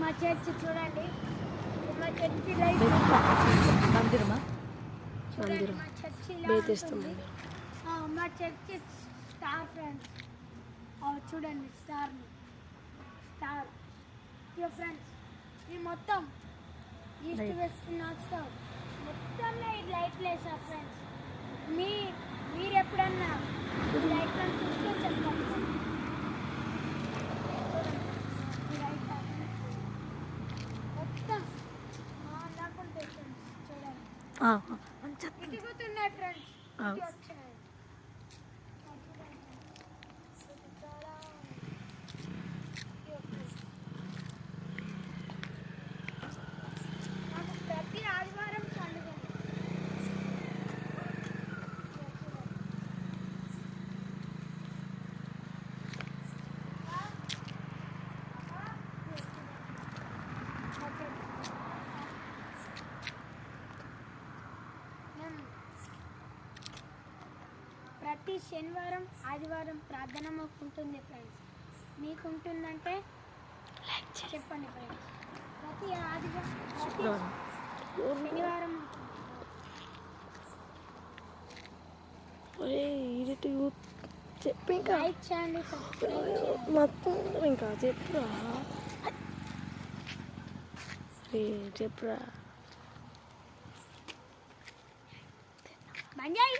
మా చర్చి చూడండి, మా చర్చి లైట్ మందిరమా? చూడండి, మా చర్చి ఇలా ఉంటుంది. మా చర్చి స్టార్ ఫ్రెండ్స్, చూడండి స్టార్ ఇక ఫ్రెండ్స్ ఇది మొత్తం ఈస్ట్ వెస్ట్ నార్త్ సౌత్ మొత్తం లైట్లు వేసా ఫ్రెండ్స్. మీరు ఎప్పుడన్నా ఈ లైట్లను చూస్తే చెప్పండి. మొత్తం నాకుంటాయి ఫ్రెండ్స్, చూడండి ఇటుకుతున్నాయి ఫ్రెండ్స్, ఇటు వచ్చాయి. నాకు ప్రతి ఆదివారం పండుగ. ప్రతి శనివారం ఆదివారం ప్రార్థన మాకు ఉంటుంది ఫ్రెండ్స్. మీకు ఉంటుందంటే చెప్పండి ఫ్రెండ్స్. ప్రతి ఆదివారం ప్రతి శనివారం చెప్పి ఇంకా లైక్ చేయండి, సబ్స్క్రైబ్ చేయండి. మొత్తం ఇంకా చెప్పురా చెప్పురా బంజాయి